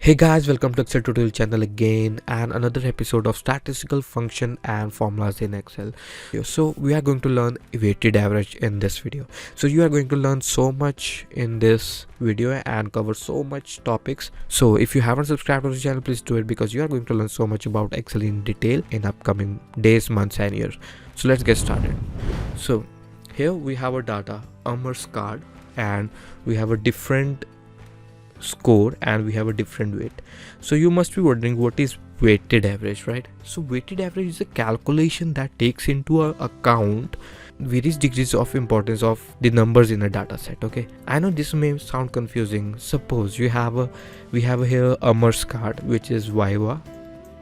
Hey guys, welcome to Excel tutorial channel again and another episode of statistical function and formulas in Excel. So we are going to learn weighted average in this video. So you are going to learn so much in this video and cover so much topics. So if you haven't subscribed to the channel, please do it because you are going to learn so much about Excel in detail in upcoming days, months and years. So let's get started. So here we have a data Amherst card and we have a different score and we have a different weight. So you must be wondering what is weighted average, right? So weighted average is a calculation that takes into account various degrees of importance of the numbers in a data set. Okay, I know this may sound confusing. Suppose we have here Amherst card, which is Viva,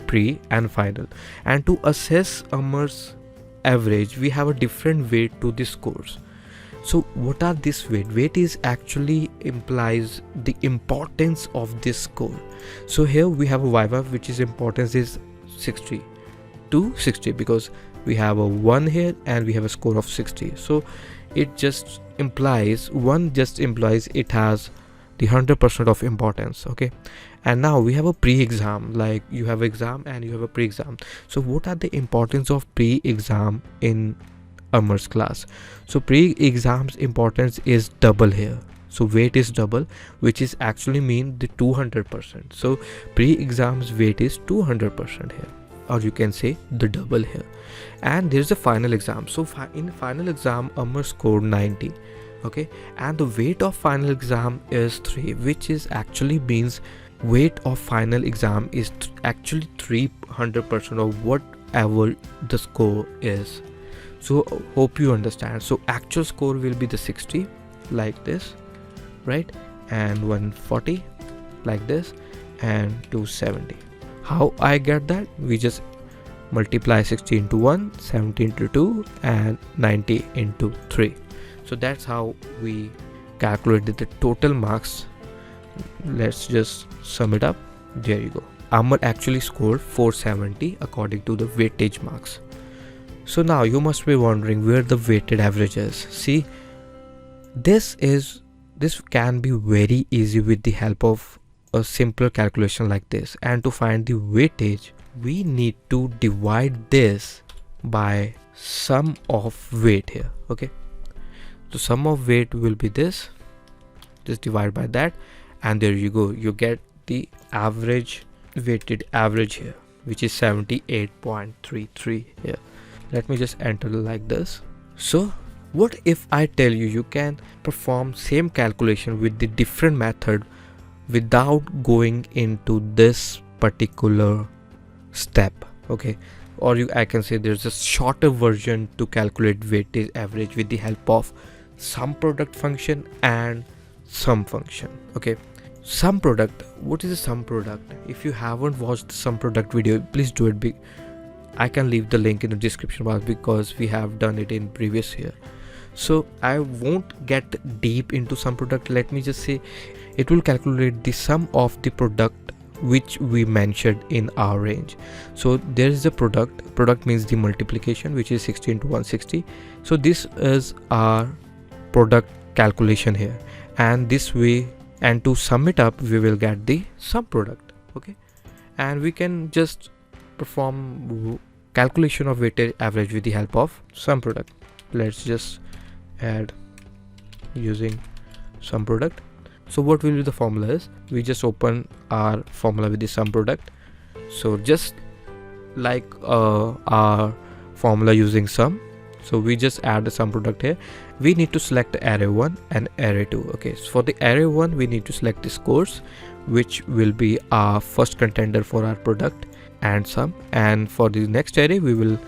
pre and final, and to assess Amherst average we have a different weight to the scores. So what are this weight? Weight is actually implies the importance of this score. So here we have a Viva, which is importance is 60 to 60 because we have a 1 here and we have a score of 60. So it just implies it has the 100% of importance. Okay, and now we have a pre-exam, like you have exam and you have a pre-exam. So what are the importance of pre-exam in Amherst class? So pre-exams importance is double here, so weight is double, which is actually mean the 200%. So pre-exams weight is 200% here, or you can say the double here. And there's a final exam. So in final exam Amherst scored 90. Okay, and the weight of final exam is 3, which is actually means weight of final exam is actually 300% of whatever the score is. So hope you understand. So actual score will be the 60 like this, right, and 140 like this, and 270. How I get that? We just multiply 60 into 1, 70 into 2 and 90 into 3. So that's how we calculated the total marks. Let's just sum it up. There you go. Amar actually scored 470 according to the weightage marks. So now you must be wondering where the weighted average is. See, this can be very easy with the help of a simpler calculation like this. And to find the weightage, we need to divide this by sum of weight here. Okay, so sum of weight will be this. Just divide by that, and there you go. You get the average weighted average here, which is 78.33 here. Let me just enter like this. So what if I tell you can perform same calculation with the different method without going into this particular step? Okay, or I can say there's a shorter version to calculate weighted average with the help of SUMPRODUCT function and SUM function. Okay, SUMPRODUCT. What is a SUMPRODUCT? If you haven't watched the SUMPRODUCT video, please do it. I can leave the link in the description box because we have done it in previous year. So I won't get deep into SUMPRODUCT. Let me just say it will calculate the sum of the product which we mentioned in our range. So there is a product means the multiplication, which is 60 into 160. So this is our product calculation here, and this way, and to sum it up we will get the sum product. Okay, and we can just perform calculation of weighted average with the help of SUMPRODUCT. Let's just add using SUMPRODUCT. So what will be the formula is, we just open our formula with the SUMPRODUCT. So just like our formula using sum, so we just add the SUMPRODUCT here. We need to select array 1 and array 2. Okay, so for the array 1 we need to select the scores, which will be our first contender for our product and sum, and for the next array we will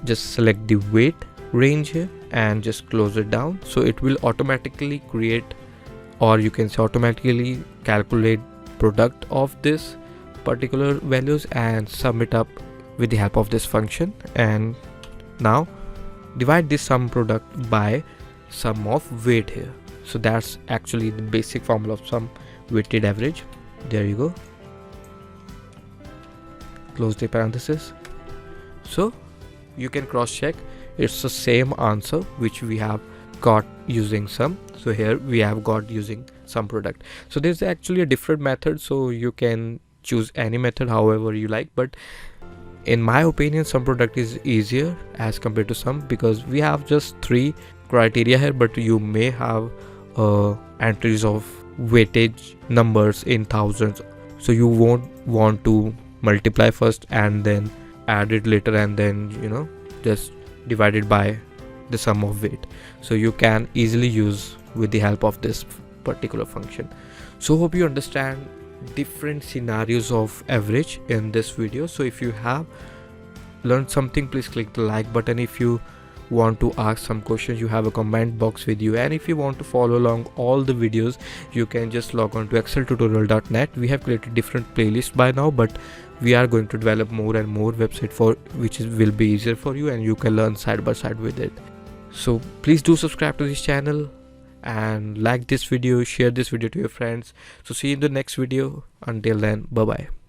just select the weight range here and just close it down. So it will automatically create, or you can say automatically calculate product of this particular values and sum it up with the help of this function. And now divide this sum product by sum of weight here. So that's actually the basic formula of sum weighted average. There you go. Close the parenthesis. So you can cross check, it's the same answer which we have got using sum. So here we have got using SUMPRODUCT. So there's actually a different method, so you can choose any method however you like, but in my opinion SUMPRODUCT is easier as compared to SUM, because we have just 3 criteria here, but you may have entries of weightage numbers in thousands, so you won't want to multiply first and then add it later and then just divide it by the sum of weight. So you can easily use with the help of this particular function. So hope you understand different scenarios of average in this video. So if you have learned something, please click the like button. If you want to ask some questions, you have a comment box with you, and if you want to follow along all the videos, you can just log on to exceltutorial.net. we have created different playlists by now, but we are going to develop more and more website for which will be easier for you, and you can learn side by side with it. So please do subscribe to this channel and like this video, share this video to your friends. So see you in the next video. Until then, bye bye.